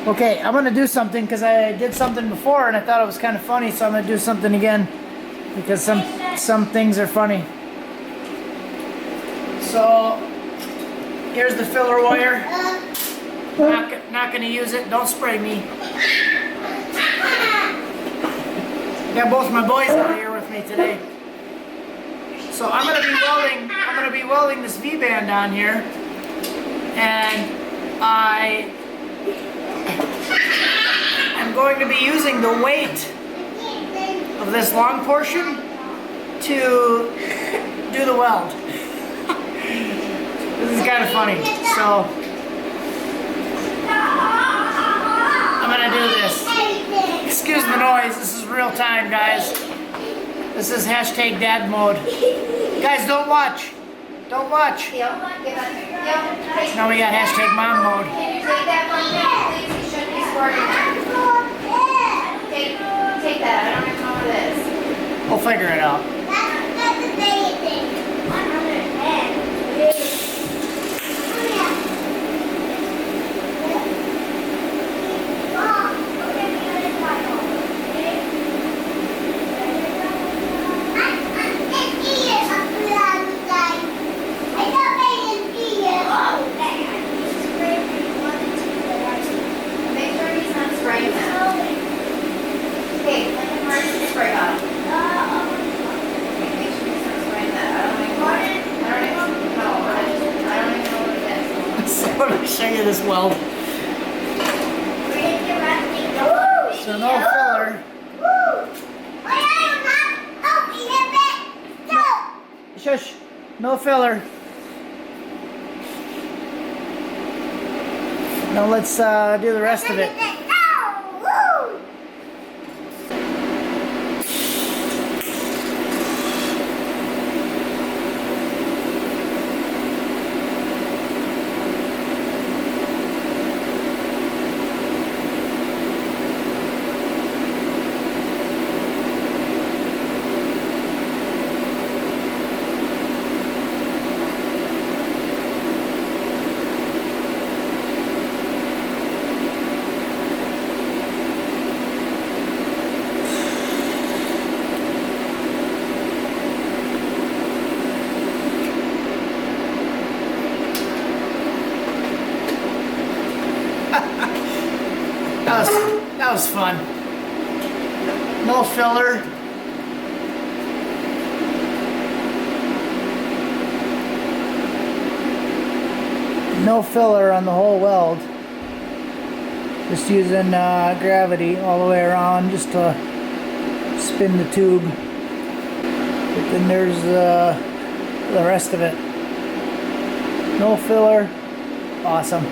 Okay, I'm gonna do something because I did something before and I thought it was kind of funny, so I'm gonna do something again because some things are funny. So here's the filler wire. Not gonna use it. Don't spray me. Got both my boys out here with me today. So I'm gonna be welding this V-band on here, and I'm going to be using the weight of this long portion to do the weld. This is kind of funny. So I'm gonna do this. Excuse the noise. This is real time, guys. This is hashtag dad mode. Guys, don't watch. Don't watch. Now we got hashtag mom mode. Take that one down, please. It should be squirting. Take that. I don't even know what it is. We'll figure it out. Let me show you this weld. So no filler. Shush. No filler. Now let's do the rest of it. That was fun. No filler. No filler on the whole weld. Just using gravity all the way around just to spin the tube. But then there's the rest of it. No filler. Awesome.